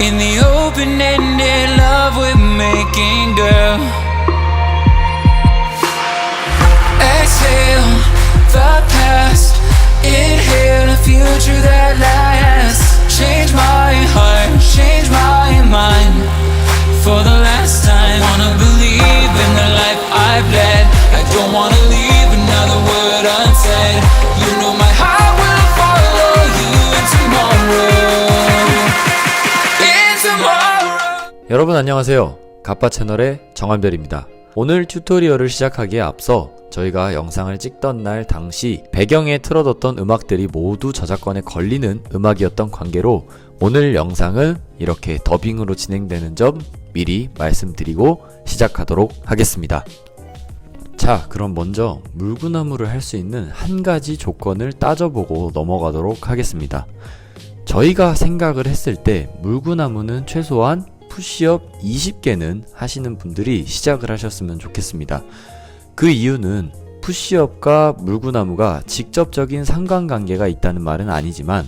in the open-ended love we're making, girl. Exhale the past, inhale a future that lasts. Change my heart, change my mind for the last time. Wanna believe in the life I've led. I don't wanna leave another word unsaid. You know my heart will follow you in tomorrow. In tomorrow. 여러분 안녕하세요. 갑바 채널의 정한별입니다. 오늘 튜토리얼을 시작하기에 앞서 저희가 영상을 찍던 날 당시 배경에 틀어뒀던 음악들이 모두 저작권에 걸리는 음악이었던 관계로 오늘 영상은 이렇게 더빙으로 진행되는 점 미리 말씀드리고 시작하도록 하겠습니다. 자, 그럼 먼저 물구나무를 할 수 있는 한 가지 조건을 따져보고 넘어가도록 하겠습니다. 저희가 생각을 했을 때 물구나무는 최소한 푸시업 20개는 하시는 분들이 시작을 하셨으면 좋겠습니다. 그 이유는 푸시업과 물구나무가 직접적인 상관관계가 있다는 말은 아니지만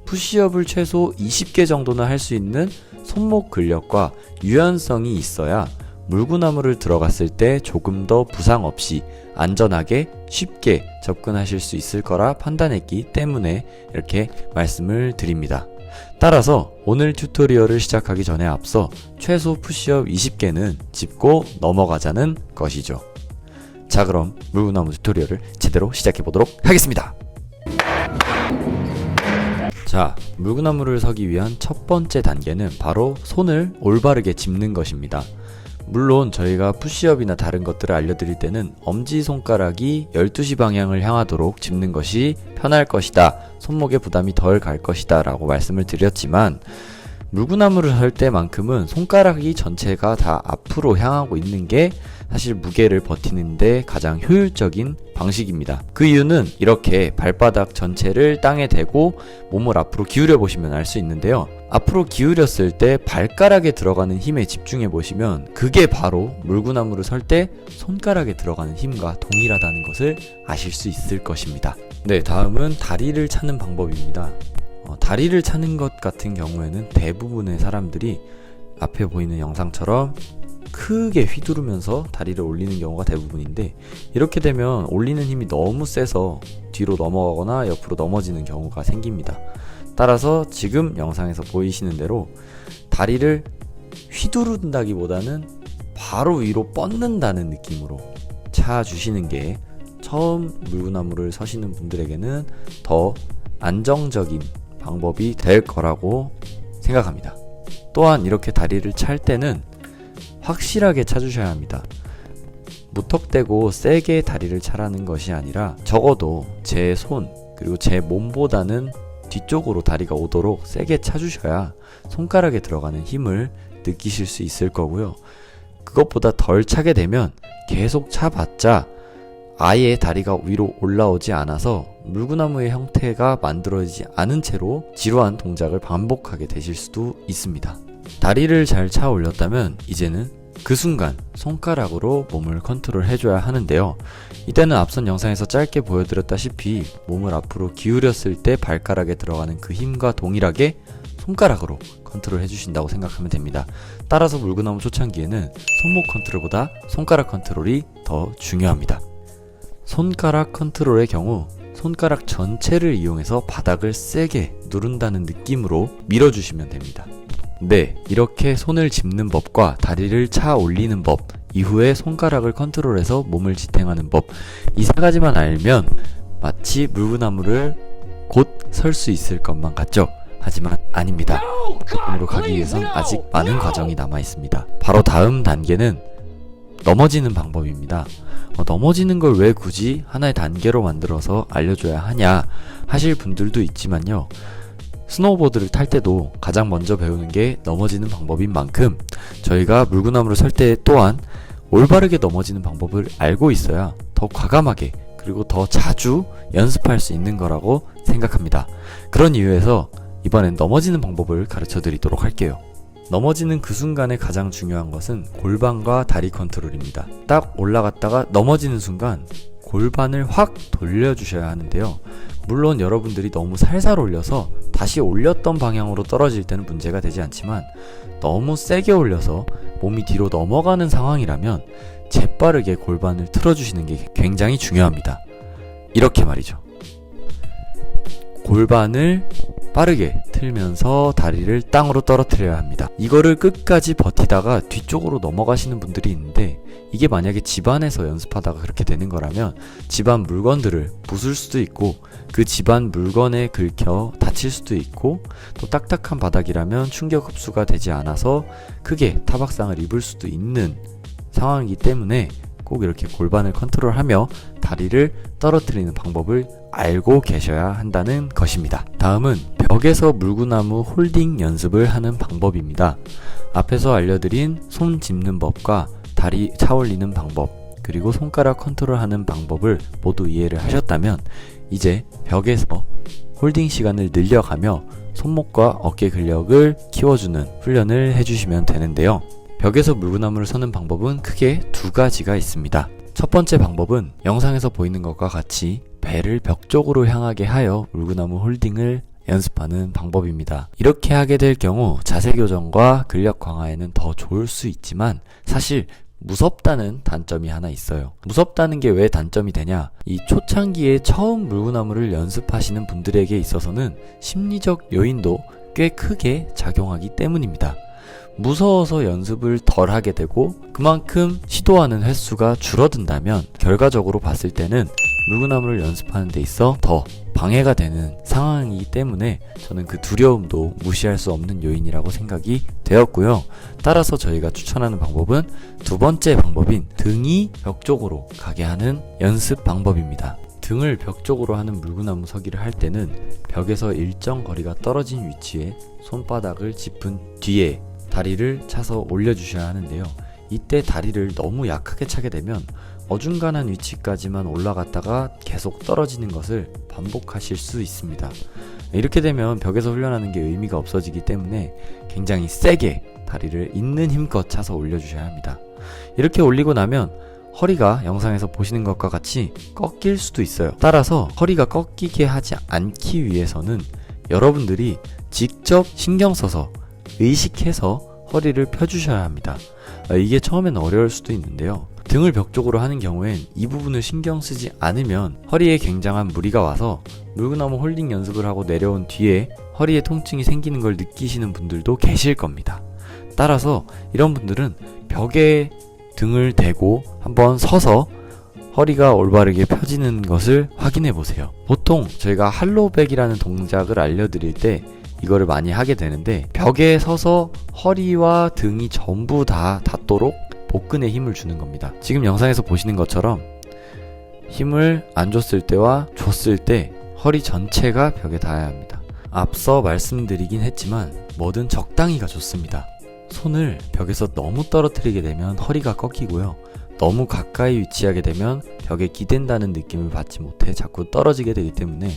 푸시업을 최소 20개 정도는 할 수 있는 손목 근력과 유연성이 있어야 물구나무를 들어갔을 때 조금 더 부상 없이 안전하게 쉽게 접근하실 수 있을 거라 판단했기 때문에 이렇게 말씀을 드립니다. 따라서 오늘 튜토리얼을 시작하기 전에 앞서 최소 푸시업 20개는 짚고 넘어가자는 것이죠. 자, 그럼 물구나무 튜토리얼을 제대로 시작해 보도록 하겠습니다. 자, 물구나무를 서기 위한 첫 번째 단계는 바로 손을 올바르게 짚는 것입니다. 물론 저희가 푸시업이나 다른 것들을 알려드릴 때는 엄지손가락이 12시 방향을 향하도록 짚는 것이 편할 것이다, 손목에 부담이 덜 갈 것이다 라고 말씀을 드렸지만 물구나무를 설 때만큼은 손가락이 전체가 다 앞으로 향하고 있는 게 사실 무게를 버티는데 가장 효율적인 방식입니다. 그 이유는 이렇게 발바닥 전체를 땅에 대고 몸을 앞으로 기울여 보시면 알 수 있는데요. 앞으로 기울였을 때 발가락에 들어가는 힘에 집중해 보시면 그게 바로 물구나무를 설 때 손가락에 들어가는 힘과 동일하다는 것을 아실 수 있을 것입니다. 네, 다음은 다리를 차는 방법입니다. 다리를 차는 것 같은 경우에는 대부분의 사람들이 앞에 보이는 영상처럼 크게 휘두르면서 다리를 올리는 경우가 대부분인데, 이렇게 되면 올리는 힘이 너무 세서 뒤로 넘어가거나 옆으로 넘어지는 경우가 생깁니다. 따라서 지금 영상에서 보이시는 대로 다리를 휘두른다기보다는 바로 위로 뻗는다는 느낌으로 차주시는 게 처음 물구나무를 서시는 분들에게는 더 안정적인 방법이 될 거라고 생각합니다. 또한 이렇게 다리를 찰 때는 확실하게 차주셔야 합니다. 무턱대고 세게 다리를 차라는 것이 아니라 적어도 제 손 그리고 제 몸보다는 뒤쪽으로 다리가 오도록 세게 차주셔야 손가락에 들어가는 힘을 느끼실 수 있을 거고요. 그것보다 덜 차게 되면 계속 차봤자 아예 다리가 위로 올라오지 않아서 물구나무의 형태가 만들어지지 않은 채로 지루한 동작을 반복하게 되실 수도 있습니다. 다리를 잘 차 올렸다면 이제는 그 순간 손가락으로 몸을 컨트롤 해줘야 하는데요. 이때는 앞선 영상에서 짧게 보여드렸다시피 몸을 앞으로 기울였을 때 발가락에 들어가는 그 힘과 동일하게 손가락으로 컨트롤 해주신다고 생각하면 됩니다. 따라서 물구나무 초창기에는 손목 컨트롤보다 손가락 컨트롤이 더 중요합니다. 손가락 컨트롤의 경우 손가락 전체를 이용해서 바닥을 세게 누른다는 느낌으로 밀어주시면 됩니다. 네, 이렇게 손을 짚는 법과 다리를 차 올리는 법, 이후에 손가락을 컨트롤해서 몸을 지탱하는 법, 이 세 가지만 알면 마치 물구나무를 곧 설 수 있을 것만 같죠? 하지만 아닙니다. 그쪽으로 가기 위해선 아직 많은 과정이 남아 있습니다. 바로 다음 단계는 넘어지는 방법입니다. 넘어지는 걸 왜 굳이 하나의 단계로 만들어서 알려줘야 하냐 하실 분들도 있지만요. 스노우보드를 탈 때도 가장 먼저 배우는 게 넘어지는 방법인 만큼 저희가 물구나무를 설 때 또한 올바르게 넘어지는 방법을 알고 있어야 더 과감하게 그리고 더 자주 연습할 수 있는 거라고 생각합니다. 그런 이유에서 이번엔 넘어지는 방법을 가르쳐 드리도록 할게요. 넘어지는 그 순간에 가장 중요한 것은 골반과 다리 컨트롤입니다. 딱 올라갔다가 넘어지는 순간 골반을 확 돌려주셔야 하는데요. 물론 여러분들이 너무 살살 올려서 다시 올렸던 방향으로 떨어질 때는 문제가 되지 않지만 너무 세게 올려서 몸이 뒤로 넘어가는 상황이라면 재빠르게 골반을 틀어주시는 게 굉장히 중요합니다. 이렇게 말이죠. 골반을 빠르게 틀면서 다리를 땅으로 떨어뜨려야 합니다. 이거를 끝까지 버티다가 뒤쪽으로 넘어가시는 분들이 있는데, 이게 만약에 집안에서 연습하다가 그렇게 되는 거라면 집안 물건들을 부술 수도 있고, 그 집안 물건에 긁혀 다칠 수도 있고, 또 딱딱한 바닥이라면 충격 흡수가 되지 않아서 크게 타박상을 입을 수도 있는 상황이기 때문에 꼭 이렇게 골반을 컨트롤하며 다리를 떨어뜨리는 방법을 알고 계셔야 한다는 것입니다. 다음은 벽에서 물구나무 홀딩 연습을 하는 방법입니다. 앞에서 알려드린 손 짚는 법과 다리 차올리는 방법, 그리고 손가락 컨트롤하는 방법을 모두 이해를 하셨다면 이제 벽에서 홀딩 시간을 늘려가며 손목과 어깨 근력을 키워주는 훈련을 해주시면 되는데요. 벽에서 물구나무를 서는 방법은 크게 두 가지가 있습니다. 첫 번째 방법은 영상에서 보이는 것과 같이 배를 벽 쪽으로 향하게 하여 물구나무 홀딩을 연습하는 방법입니다. 이렇게 하게 될 경우 자세 교정과 근력 강화에는 더 좋을 수 있지만 사실 무섭다는 단점이 하나 있어요. 무섭다는 게 왜 단점이 되냐? 이 초창기에 처음 물구나무를 연습하시는 분들에게 있어서는 심리적 요인도 꽤 크게 작용하기 때문입니다. 무서워서 연습을 덜 하게 되고 그만큼 시도하는 횟수가 줄어든다면 결과적으로 봤을 때는 물구나무를 연습하는 데 있어 더 방해가 되는 상황이기 때문에 저는 그 두려움도 무시할 수 없는 요인이라고 생각이 되었고요. 따라서 저희가 추천하는 방법은 두 번째 방법인 등이 벽 쪽으로 가게 하는 연습 방법입니다. 등을 벽 쪽으로 하는 물구나무 서기를 할 때는 벽에서 일정 거리가 떨어진 위치에 손바닥을 짚은 뒤에 다리를 차서 올려주셔야 하는데요. 이때 다리를 너무 약하게 차게 되면 어중간한 위치까지만 올라갔다가 계속 떨어지는 것을 반복하실 수 있습니다. 이렇게 되면 벽에서 훈련하는 게 의미가 없어지기 때문에 굉장히 세게 다리를 있는 힘껏 차서 올려주셔야 합니다. 이렇게 올리고 나면 허리가 영상에서 보시는 것과 같이 꺾일 수도 있어요. 따라서 허리가 꺾이게 하지 않기 위해서는 여러분들이 직접 신경 써서 의식해서 허리를 펴주셔야 합니다. 이게 처음엔 어려울 수도 있는데요. 등을 벽 쪽으로 하는 경우엔 이 부분을 신경 쓰지 않으면 허리에 굉장한 무리가 와서 물구나무 홀딩 연습을 하고 내려온 뒤에 허리에 통증이 생기는 걸 느끼시는 분들도 계실 겁니다. 따라서 이런 분들은 벽에 등을 대고 한번 서서 허리가 올바르게 펴지는 것을 확인해 보세요. 보통 저희가 할로백이라는 동작을 알려드릴 때 이거를 많이 하게 되는데, 벽에 서서 허리와 등이 전부 다 닿도록 복근에 힘을 주는 겁니다. 지금 영상에서 보시는 것처럼 힘을 안 줬을 때와 줬을 때 허리 전체가 벽에 닿아야 합니다. 앞서 말씀드리긴 했지만 뭐든 적당히가 좋습니다. 손을 벽에서 너무 떨어뜨리게 되면 허리가 꺾이고요. 너무 가까이 위치하게 되면 벽에 기댄다는 느낌을 받지 못해 자꾸 떨어지게 되기 때문에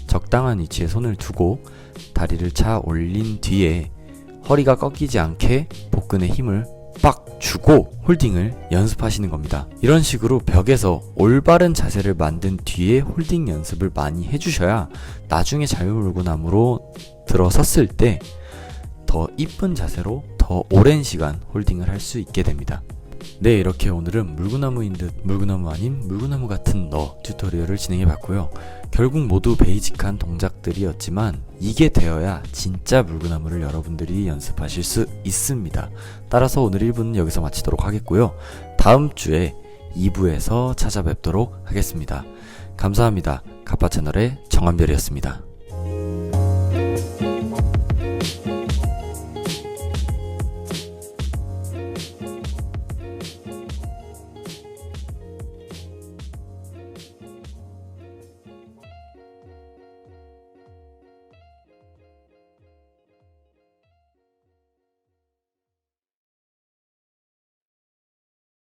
적당한 위치에 손을 두고 다리를 차 올린 뒤에 허리가 꺾이지 않게 복근에 힘을 빡 주고 홀딩을 연습하시는 겁니다. 이런 식으로 벽에서 올바른 자세를 만든 뒤에 홀딩 연습을 많이 해주셔야 나중에 자유물구나무로 들어섰을 때 더 이쁜 자세로 더 오랜 시간 홀딩을 할 수 있게 됩니다. 네, 이렇게 오늘은 물구나무인 듯 물구나무 아닌 물구나무 같은 너 튜토리얼을 진행해 봤고요. 결국 모두 베이직한 동작들이었지만 이게 되어야 진짜 물구나무를 여러분들이 연습하실 수 있습니다. 따라서 오늘 1부는 여기서 마치도록 하겠고요. 다음 주에 2부에서 찾아뵙도록 하겠습니다. 감사합니다. 가빠 채널의 정한별이었습니다.